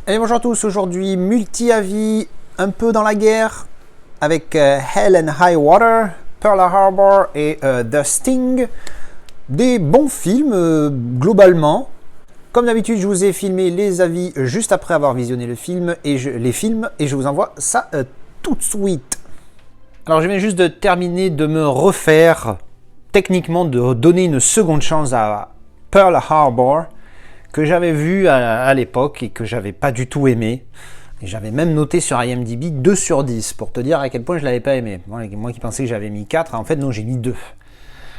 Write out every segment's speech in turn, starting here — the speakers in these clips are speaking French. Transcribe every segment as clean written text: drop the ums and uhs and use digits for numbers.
Et bonjour à tous, aujourd'hui multi-avis, un peu dans la guerre, avec Hell and High Water, Pearl Harbor et The Sting. Des bons films, globalement. Comme d'habitude, je vous ai filmé les avis juste après avoir visionné les films, et je vous envoie ça tout de suite. Alors je viens juste de terminer de me refaire, techniquement de donner une seconde chance à Pearl Harbor, que j'avais vu à l'époque et que j'avais pas du tout aimé. Et j'avais même noté sur IMDb 2 sur 10 pour te dire à quel point je l'avais pas aimé. Moi qui pensais que j'avais mis 4, en fait non, j'ai mis 2.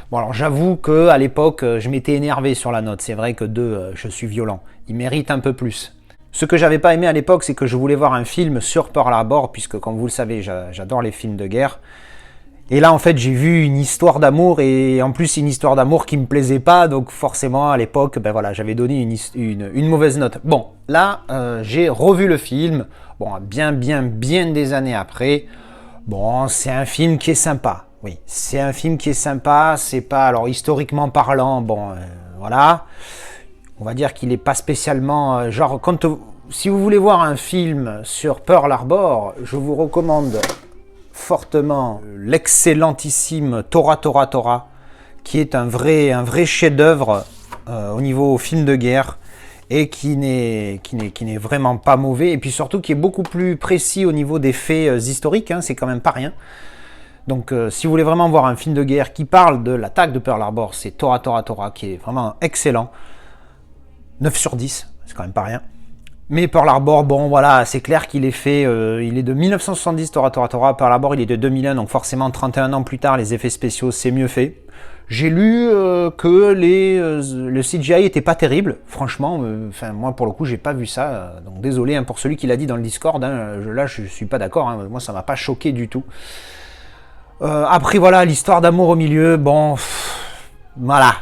Bon alors j'avoue qu'à l'époque je m'étais énervé sur la note. C'est vrai que 2, je suis violent. Il mérite un peu plus. Ce que j'avais pas aimé à l'époque, c'est que je voulais voir un film sur Pearl Harbor, puisque comme vous le savez, j'adore les films de guerre. Et là, en fait, j'ai vu une histoire d'amour, et en plus, une histoire d'amour qui me plaisait pas, donc forcément, à l'époque, ben voilà, j'avais donné une mauvaise note. Bon, là, j'ai revu le film, bon, bien des années après. Bon, c'est un film qui est sympa, oui, c'est un film qui est sympa, c'est pas, alors, historiquement parlant, bon, voilà, on va dire qu'il est pas spécialement, genre, si vous voulez voir un film sur Pearl Harbor, je vous recommande fortement l'excellentissime Tora Tora Tora, qui est un vrai chef-d'œuvre au niveau film de guerre, et qui n'est vraiment pas mauvais, et puis surtout qui est beaucoup plus précis au niveau des faits historiques, hein, c'est quand même pas rien. Donc si vous voulez vraiment voir un film de guerre qui parle de l'attaque de Pearl Harbor, c'est Tora Tora Tora, qui est vraiment excellent. 9 sur 10, c'est quand même pas rien. Mais Pearl Harbor, bon voilà, c'est clair qu'il est fait, il est de 1970, Tora Tora Tora, Pearl Harbor il est de 2001, donc forcément 31 ans plus tard, les effets spéciaux c'est mieux fait. J'ai lu que le CGI était pas terrible, franchement, moi pour le coup j'ai pas vu ça, donc désolé pour celui qui l'a dit dans le Discord, là je suis pas d'accord, moi ça m'a pas choqué du tout. Après voilà, l'histoire d'amour au milieu, bon, voilà.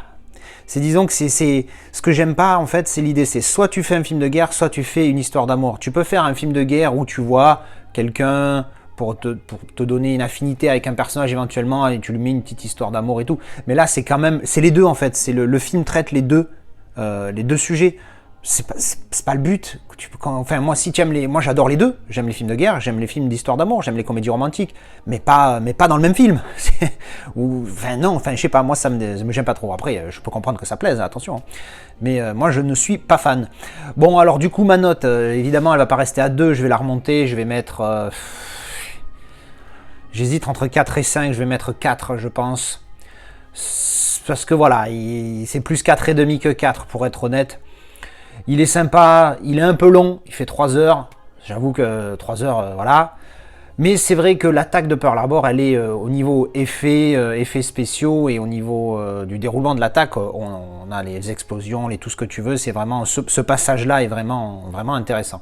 Disons que c'est ce que j'aime pas en fait, c'est l'idée, c'est soit tu fais un film de guerre, soit tu fais une histoire d'amour. Tu peux faire un film de guerre où tu vois quelqu'un pour te donner une affinité avec un personnage éventuellement, et tu lui mets une petite histoire d'amour et tout. Mais là c'est quand même, c'est les deux en fait, c'est le film traite les deux sujets. C'est pas le but. Moi, si tu aimes moi j'adore les deux. J'aime les films de guerre, j'aime les films d'histoire d'amour, j'aime les comédies romantiques, mais pas dans le même film. Je sais pas, moi ça me gêne pas trop. Après, je peux comprendre que ça plaise, attention. Mais moi je ne suis pas fan. Bon, alors du coup, ma note, évidemment, elle va pas rester à 2, je vais la remonter, je vais mettre... J'hésite entre 4 et 5, je vais mettre 4, je pense. Parce que voilà, c'est plus 4,5 que 4, pour être honnête. Il est sympa, il est un peu long, il fait 3 heures. J'avoue que 3 heures, voilà. Mais c'est vrai que l'attaque de Pearl Harbor, elle est au niveau effets spéciaux, et au niveau du déroulement de l'attaque, on a les explosions, tout ce que tu veux. C'est vraiment, ce passage-là est vraiment intéressant.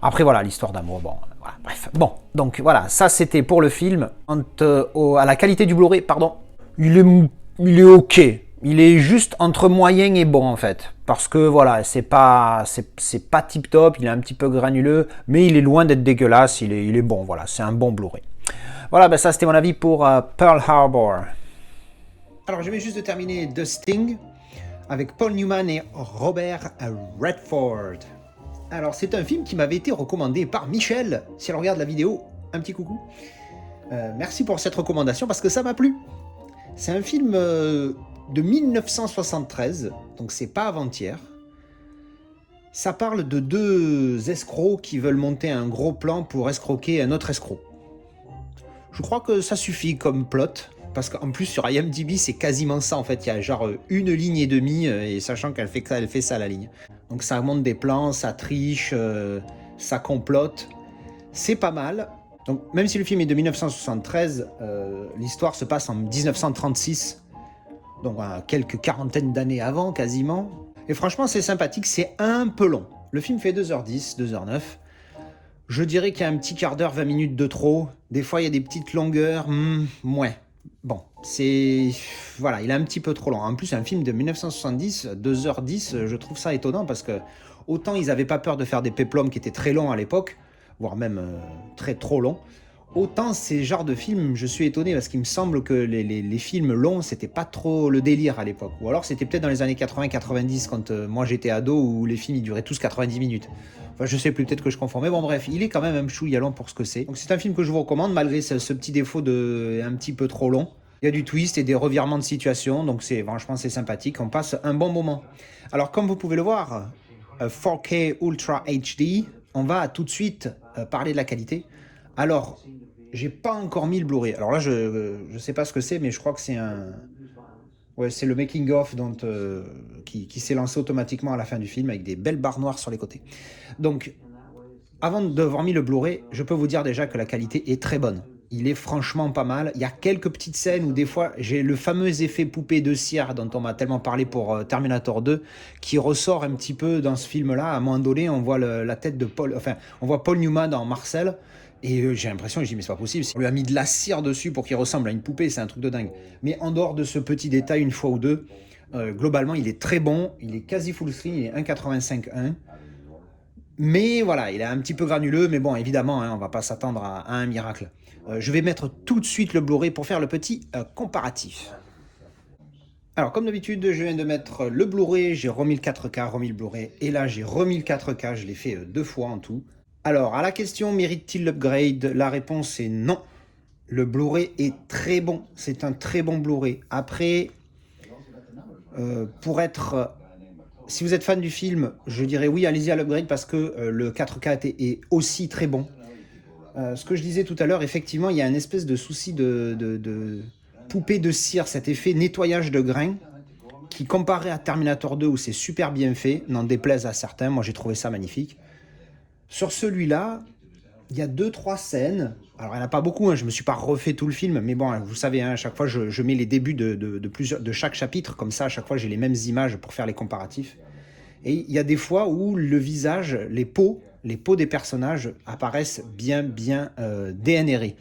Après voilà, l'histoire d'amour, bon, voilà, bref. Bon, donc voilà, ça c'était pour le film. À la qualité du Blu-ray, pardon, il est ok. Il est juste entre moyen et bon en fait, parce que voilà, c'est pas tip top, il est un petit peu granuleux, mais il est loin d'être dégueulasse, il est bon, voilà, c'est un bon Blu-ray. Voilà, ça c'était mon avis pour Pearl Harbor. Alors je vais juste de terminer The Sting avec Paul Newman et Robert Redford. Alors c'est un film qui m'avait été recommandé par Michel, si elle regarde la vidéo, un petit coucou. Merci pour cette recommandation parce que ça m'a plu. C'est un film de 1973, donc c'est pas avant-hier. Ça parle de 2 escrocs qui veulent monter un gros plan pour escroquer un autre escroc. Je crois que ça suffit comme plot, parce qu'en plus sur IMDb c'est quasiment ça en fait, il y a genre 1,5 ligne, et sachant qu'elle fait ça la ligne. Donc ça monte des plans, ça triche, ça complote, c'est pas mal. Donc même si le film est de 1973, l'histoire se passe en 1936, donc à quelques quarantaines d'années avant quasiment. Et franchement c'est sympathique, c'est un peu long. Le film fait 2h10, 2h09. Je dirais qu'il y a un petit quart d'heure, 20 minutes de trop. Des fois il y a des petites longueurs, ouais. Bon, voilà, il est un petit peu trop long. En plus c'est un film de 1970, 2h10, je trouve ça étonnant parce que autant ils n'avaient pas peur de faire des péplums qui étaient très longs à l'époque, voire même trop longs. Autant ces genres de films, je suis étonné parce qu'il me semble que les films longs, c'était pas trop le délire à l'époque. Ou alors c'était peut-être dans les années 80-90 quand moi j'étais ado où les films ils duraient tous 90 minutes. Enfin je sais plus, peut-être que je confonds. Mais bon bref, il est quand même un chouïa long pour ce que c'est. Donc c'est un film que je vous recommande malgré ce petit défaut de un petit peu trop long. Il y a du twist et des revirements de situation, donc franchement c'est sympathique, on passe un bon moment. Alors comme vous pouvez le voir, 4K Ultra HD, on va tout de suite parler de la qualité. Alors, j'ai pas encore mis le Blu-ray. Alors là, je sais pas ce que c'est, mais je crois que c'est ouais, c'est le making of qui s'est lancé automatiquement à la fin du film avec des belles barres noires sur les côtés. Donc, avant d'avoir mis le Blu-ray, je peux vous dire déjà que la qualité est très bonne. Il est franchement pas mal. Il y a quelques petites scènes où des fois j'ai le fameux effet poupée de cire dont on m'a tellement parlé pour Terminator 2 qui ressort un petit peu dans ce film-là. À un moment donné, on voit la tête de Paul, enfin, on voit Paul Newman en Marcel. Et j'ai l'impression, je dis mais c'est pas possible, on lui a mis de la cire dessus pour qu'il ressemble à une poupée, c'est un truc de dingue. Mais en dehors de ce petit détail, une fois ou deux, globalement il est très bon, il est quasi full screen, il est 1,85-1. Mais voilà, il est un petit peu granuleux, mais bon, évidemment, hein, on va pas s'attendre à un miracle. Je vais mettre tout de suite le Blu-ray pour faire le petit comparatif. Alors, comme d'habitude, je viens de mettre le Blu-ray, j'ai remis le 4K, remis le Blu-ray, et là, j'ai remis le 4K, je l'ai fait 2 fois en tout. Alors, à la question, mérite-t-il l'upgrade? La réponse est non. Le Blu-ray est très bon, c'est un très bon Blu-ray. Après, pour être... si vous êtes fan du film, je dirais oui, allez-y à l'upgrade parce que le 4K est aussi très bon. Ce que je disais tout à l'heure, effectivement, il y a un espèce de souci de poupée de cire, cet effet nettoyage de grains, qui comparé à Terminator 2 où c'est super bien fait, n'en déplaise à certains, moi j'ai trouvé ça magnifique. Sur celui-là, il y a 2-3 scènes, alors il n'y en a pas beaucoup, hein, je ne me suis pas refait tout le film, mais bon, vous savez, hein, à chaque fois je mets les débuts de chaque chapitre, comme ça à chaque fois j'ai les mêmes images pour faire les comparatifs. Et il y a des fois où le visage, les peaux des personnages apparaissent bien dénérés.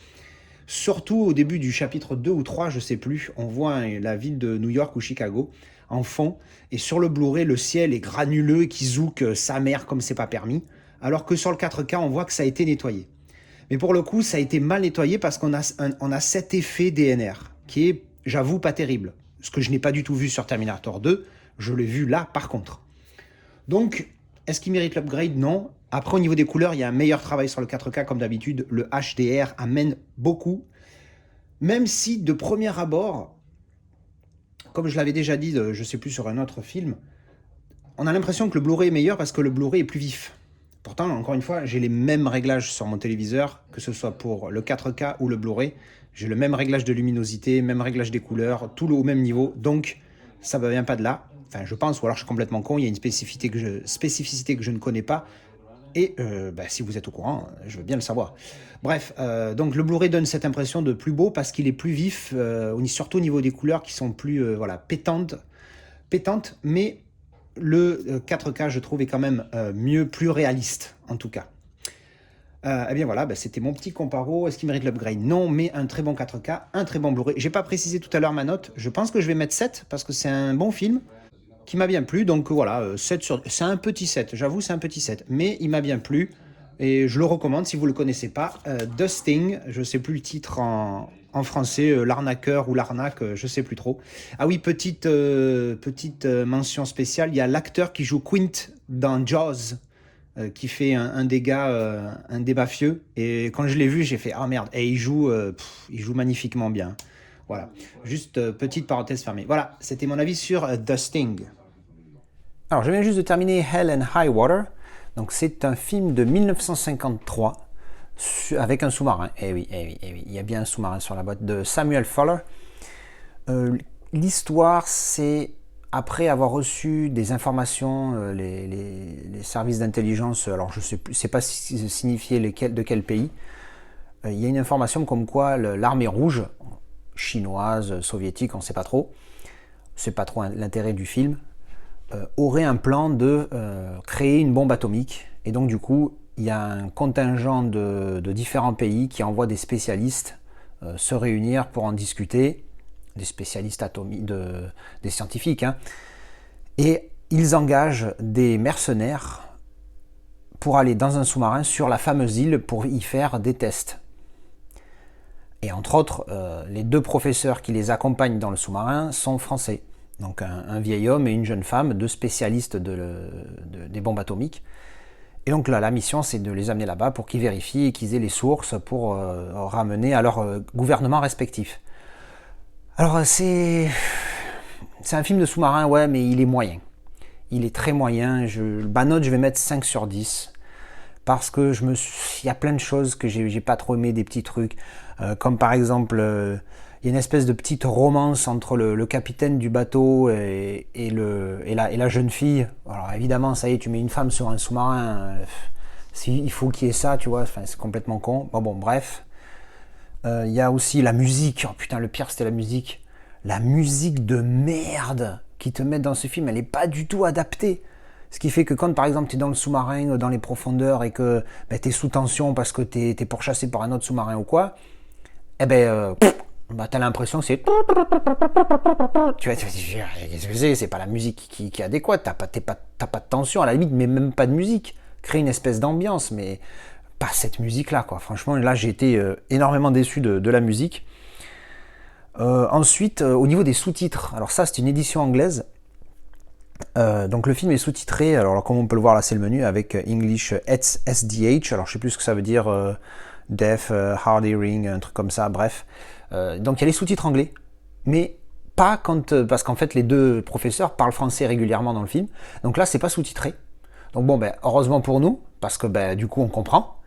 Surtout au début du chapitre 2 ou 3, je sais plus, on voit la ville de New York ou Chicago en fond, et sur le Blu-ray, le ciel est granuleux, qui zouk sa mère comme c'est pas permis, alors que sur le 4K, on voit que ça a été nettoyé. Mais pour le coup, ça a été mal nettoyé parce qu'on a cet effet DNR, qui est, j'avoue, pas terrible. Ce que je n'ai pas du tout vu sur Terminator 2, je l'ai vu là par contre. Donc, est-ce qu'il mérite l'upgrade? Non. Après, au niveau des couleurs, il y a un meilleur travail sur le 4K, comme d'habitude. Le HDR amène beaucoup. Même si, de premier abord, comme je l'avais déjà dit, je ne sais plus, sur un autre film, on a l'impression que le Blu-ray est meilleur parce que le Blu-ray est plus vif. Pourtant, encore une fois, j'ai les mêmes réglages sur mon téléviseur, que ce soit pour le 4K ou le Blu-ray. J'ai le même réglage de luminosité, même réglage des couleurs, tout au même niveau. Donc, ça ne vient pas de là. Enfin, je pense, ou alors je suis complètement con, il y a une spécificité que je ne connais pas. Et si vous êtes au courant, je veux bien le savoir. Bref, donc le Blu-ray donne cette impression de plus beau parce qu'il est plus vif, surtout au niveau des couleurs qui sont plus pétantes. Mais le 4K, je trouve, est quand même mieux, plus réaliste, en tout cas. Eh bien voilà, c'était mon petit comparo. Est-ce qu'il mérite l'upgrade? Non, mais un très bon 4K, un très bon Blu-ray. J'ai pas précisé tout à l'heure ma note. Je pense que je vais mettre 7 parce que c'est un bon film qui m'a bien plu. Donc voilà, 7 sur... c'est un petit 7, j'avoue, c'est un petit 7. Mais il m'a bien plu et je le recommande si vous ne le connaissez pas. The Sting, je ne sais plus le titre en français, l'arnaqueur ou l'arnaque, je ne sais plus trop. Ah oui, petite mention spéciale, il y a l'acteur qui joue Quint dans Jaws, qui fait un des gars, un des mafieux. Et quand je l'ai vu, j'ai fait « Ah merde !» Et il joue magnifiquement bien. Voilà, juste petite parenthèse fermée. Voilà, c'était mon avis sur The Sting. Alors, je viens juste de terminer Hell and High Water. Donc, c'est un film de 1953 avec un sous-marin. Eh oui, il y a bien un sous-marin sur la boîte de Samuel Fuller. L'histoire, c'est après avoir reçu des informations, les services d'intelligence, alors je ne sais pas si signifier de quel pays, il y a une information comme quoi l'armée rouge, chinoise, soviétique, on ne sait pas trop, c'est pas trop l'intérêt du film, aurait un plan de créer une bombe atomique. Et donc du coup, il y a un contingent de différents pays qui envoient des spécialistes se réunir pour en discuter, des spécialistes atomiques, des scientifiques, hein. Et ils engagent des mercenaires pour aller dans un sous-marin sur la fameuse île pour y faire des tests. Et entre autres, les deux professeurs qui les accompagnent dans le sous-marin sont français. Donc un vieil homme et une jeune femme, deux spécialistes des bombes atomiques. Et donc là, la mission, c'est de les amener là-bas pour qu'ils vérifient et qu'ils aient les sources pour ramener à leur gouvernement respectif. Alors c'est un film de sous-marin, ouais, mais il est moyen. Il est très moyen. Ma note, je vais mettre 5 sur 10. Parce que il y a plein de choses que j'ai pas trop aimé, des petits trucs. Comme par exemple, il y a une espèce de petite romance entre le capitaine du bateau et la jeune fille. Alors évidemment, ça y est, tu mets une femme sur un sous-marin, il faut qu'il y ait ça, tu vois, enfin, c'est complètement con. Bon, bref. Il y a aussi la musique. Oh putain, le pire, c'était la musique. La musique de merde qu'ils te mettent dans ce film, elle n'est pas du tout adaptée. Ce qui fait que quand, par exemple, tu es dans le sous-marin, dans les profondeurs, et que tu es sous tension parce que tu es pourchassé par un autre sous-marin ou quoi, eh ben, t'as l'impression que c'est... Tu vois, qu'est-ce que c'est pas la musique qui est adéquate, t'as pas de tension, à la limite, mais même pas de musique. Crée une espèce d'ambiance, mais pas cette musique-là, quoi. Franchement, là, j'ai été énormément déçu de la musique. Ensuite, au niveau des sous-titres, alors ça, c'est une édition anglaise. Donc le film est sous-titré, alors comme on peut le voir là, c'est le menu, avec English SDH, alors je sais plus ce que ça veut dire, Deaf, Hard Hearing, un truc comme ça, bref. Donc il y a les sous-titres anglais, mais pas parce qu'en fait les deux professeurs parlent français régulièrement dans le film, donc là c'est pas sous-titré. Donc bon, heureusement pour nous, parce que du coup on comprend.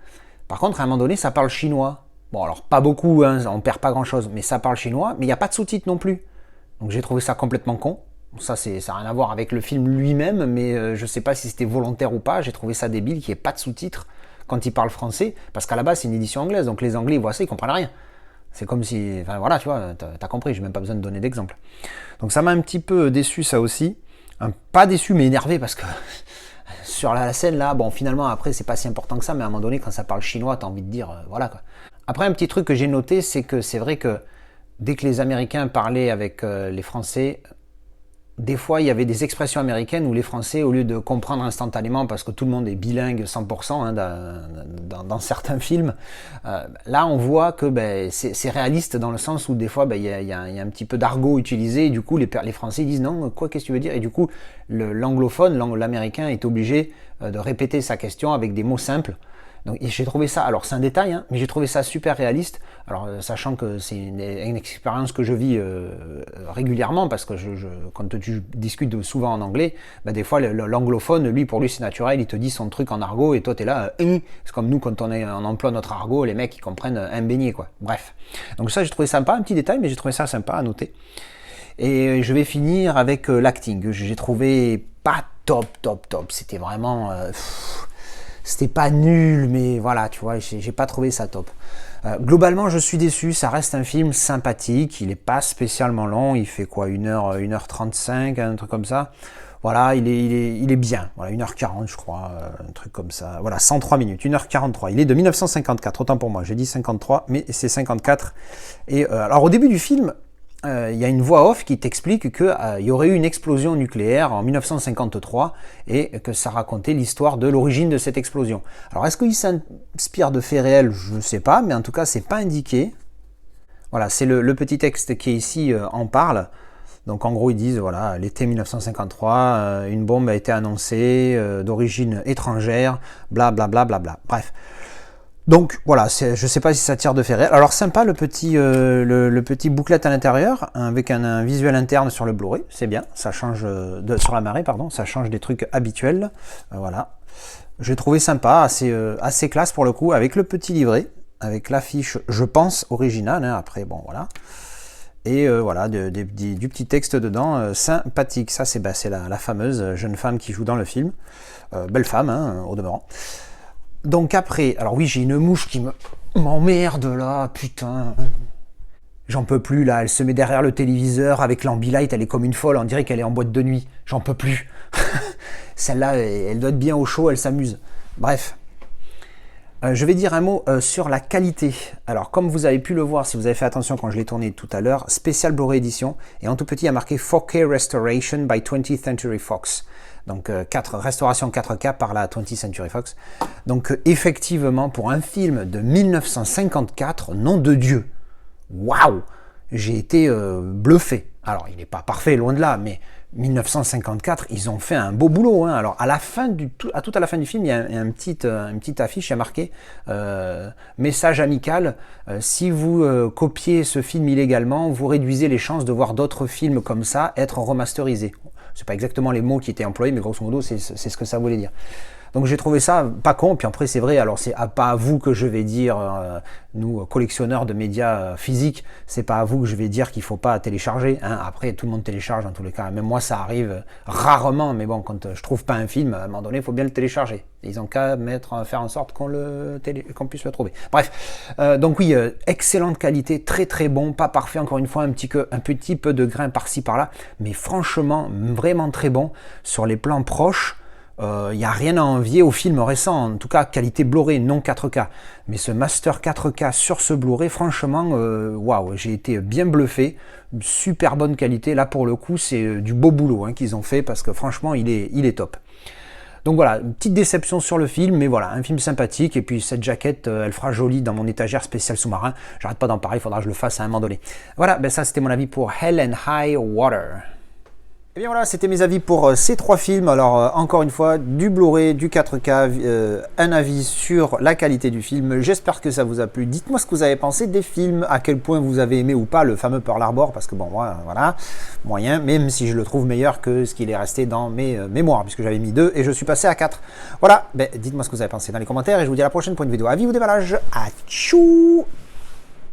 Par contre, à un moment donné, ça parle chinois. Bon, alors pas beaucoup, hein, on perd pas grand-chose, mais ça parle chinois, mais il n'y a pas de sous-titres non plus. Donc j'ai trouvé ça complètement con. Ça n'a rien à voir avec le film lui-même, mais je sais pas si c'était volontaire ou pas. J'ai trouvé ça débile qu'il n'y ait pas de sous-titres quand ils parlent français, parce qu'à la base c'est une édition anglaise, donc les Anglais ils voient ça, ils comprennent rien. C'est comme si, enfin voilà, tu vois, t'as compris, j'ai même pas besoin de donner d'exemple. Donc ça m'a un petit peu déçu ça aussi, pas déçu mais énervé parce que sur la scène là, bon finalement après c'est pas si important que ça, mais à un moment donné quand ça parle chinois, t'as envie de dire voilà quoi. Après un petit truc que j'ai noté, c'est que c'est vrai que dès que les Américains parlaient avec les Français, des fois, il y avait des expressions américaines où les Français, au lieu de comprendre instantanément, parce que tout le monde est bilingue 100% hein, dans certains films, là, on voit que c'est réaliste dans le sens où des fois, il y a un petit peu d'argot utilisé, et du coup, les Français disent « Non, quoi, qu'est-ce que tu veux dire ?» Et du coup, l'anglophone, l'américain, est obligé de répéter sa question avec des mots simples. Donc j'ai trouvé ça, alors c'est un détail, hein, mais j'ai trouvé ça super réaliste. Alors sachant que c'est une expérience que je vis régulièrement, parce que quand tu discutes souvent en anglais, des fois l'anglophone, pour lui c'est naturel, il te dit son truc en argot et toi t'es là, c'est comme nous quand on emploie notre argot, les mecs ils comprennent un beignet quoi. Bref, donc ça j'ai trouvé sympa, un petit détail, mais j'ai trouvé ça sympa à noter. Et je vais finir avec l'acting. J'ai trouvé pas top. C'était vraiment... c'était pas nul, mais voilà, tu vois, j'ai pas trouvé ça top. Globalement, je suis déçu, ça reste un film sympathique, il est pas spécialement long, il fait quoi, 1h35, un truc comme ça. Voilà, il est bien, voilà, 1h40 je crois, un truc comme ça. Voilà, 103 minutes, 1h43. Il est de 1954, autant pour moi, j'ai dit 53, mais c'est 54. Et alors au début du film, il y a une voix off qui t'explique qu'il y aurait eu une explosion nucléaire en 1953 et que ça racontait l'histoire de l'origine de cette explosion. Alors est-ce qu'il s'inspire de faits réels? Je ne sais pas, mais en tout cas c'est pas indiqué. Voilà, c'est le petit texte qui est ici en parle. Donc en gros ils disent, voilà, l'été 1953, une bombe a été annoncée d'origine étrangère, blablabla. Bref. Donc voilà, je ne sais pas si ça tire de fait réel. Alors sympa le petit booklet à l'intérieur, avec un visuel interne sur le Blu-ray, c'est bien, ça change sur la marée, pardon, ça change des trucs habituels. Voilà, j'ai trouvé sympa, assez classe pour le coup, avec le petit livret, avec l'affiche, je pense, originale, hein, après bon voilà. Et voilà, du petit texte dedans, sympathique. Ça c'est la fameuse jeune femme qui joue dans le film, belle femme hein, au demeurant. Donc après, alors oui, j'ai une mouche qui m'emmerde là, putain. J'en peux plus là, elle se met derrière le téléviseur avec l'ambilight, elle est comme une folle, on dirait qu'elle est en boîte de nuit. J'en peux plus. Celle-là, elle doit être bien au chaud, elle s'amuse. Bref. Je vais dire un mot sur la qualité. Alors comme vous avez pu le voir, si vous avez fait attention quand je l'ai tourné tout à l'heure, spécial Blu-ray édition, et en tout petit il y a marqué 4K Restoration by 20th Century Fox. Donc restauration 4K par la 20th Century Fox. Donc effectivement, pour un film de 1954, nom de Dieu, waouh, j'ai été bluffé. Alors, il n'est pas parfait, loin de là, mais 1954, ils ont fait un beau boulot. Hein. Alors, à la fin tout à la fin du film, il y a une petite affiche, il y a marqué message amical. Si vous copiez ce film illégalement, vous réduisez les chances de voir d'autres films comme ça être remasterisés. C'est pas exactement les mots qui étaient employés, mais grosso modo, c'est ce que ça voulait dire. Donc j'ai trouvé ça pas con, puis après c'est vrai, alors c'est pas à vous que je vais dire, nous collectionneurs de médias physiques, c'est pas à vous que je vais dire qu'il faut pas télécharger, hein. Après tout le monde télécharge dans tous les cas, même moi ça arrive rarement, mais bon, quand je trouve pas un film, à un moment donné il faut bien le télécharger, ils ont qu'à faire en sorte qu'on puisse le trouver. Bref, donc oui, excellente qualité, très très bon, pas parfait encore une fois, un petit peu de grain par-ci par-là, mais franchement vraiment très bon sur les plans proches. Il n'y a rien à envier au film récent, en tout cas qualité Blu-ray, non 4K. Mais ce Master 4K sur ce Blu-ray, franchement, waouh, j'ai été bien bluffé. Super bonne qualité. Là, pour le coup, c'est du beau boulot hein, qu'ils ont fait parce que franchement, il est top. Donc voilà, une petite déception sur le film, mais voilà, un film sympathique. Et puis cette jaquette, elle fera jolie dans mon étagère spéciale sous-marin. J'arrête pas d'en parler, il faudra que je le fasse à un moment donné. Voilà, ben ça c'était mon avis pour Hell and High Water. Et bien voilà, c'était mes avis pour ces 3 films. Alors encore une fois, du Blu-ray, du 4K, un avis sur la qualité du film. J'espère que ça vous a plu. Dites-moi ce que vous avez pensé des films, à quel point vous avez aimé ou pas le fameux Pearl Harbor, parce que bon, moi, voilà, moyen, même si je le trouve meilleur que ce qu'il est resté dans mes mémoires, puisque j'avais mis 2 et je suis passé à 4. Voilà, ben, dites-moi ce que vous avez pensé dans les commentaires et je vous dis à la prochaine pour une vidéo. Avis ou déballage, à tchou!